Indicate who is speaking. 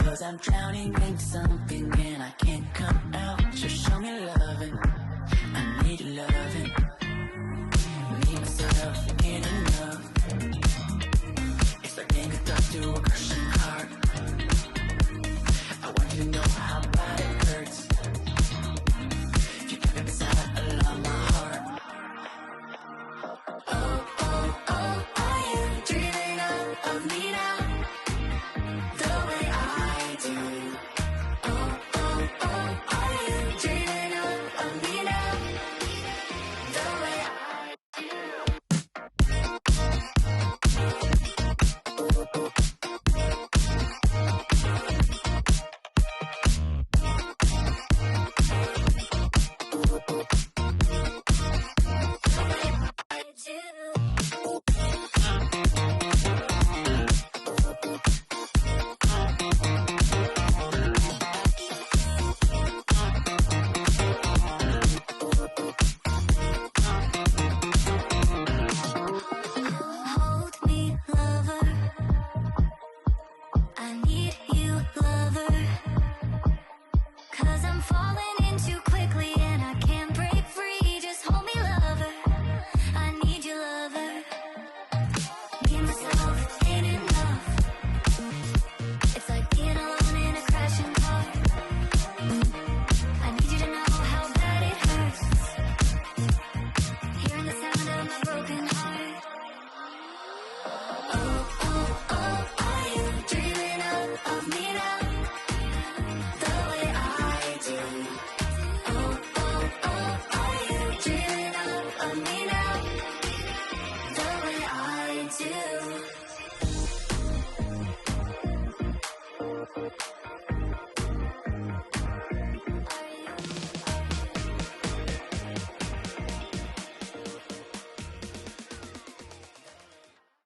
Speaker 1: 'cause I'm drowning in something and I can't come out. Just show me loving, I need your loving. Me, myself, ain't enough. It's like being stuck to a crushing heart. I want you to know how bad it hurts. If you keep it beside along my heart. Oh, oh, oh, are you dreaming of me now? The way I do. Oh, oh, oh, are you dreaming of me now? The way I do. Hold me, lover. I need you, lover. 'Cause I'm falling in too quickly and I can't break free. Just hold me, lover. I need you, lover. Me and myself ain't enough. It's like being alone in a crashing car. I need you to know how bad it hurts. Hearing the sound of my broken heart. Oh, oh, oh, are you dreaming of me now? The way I do. Oh, oh, oh, are you dreaming of me now?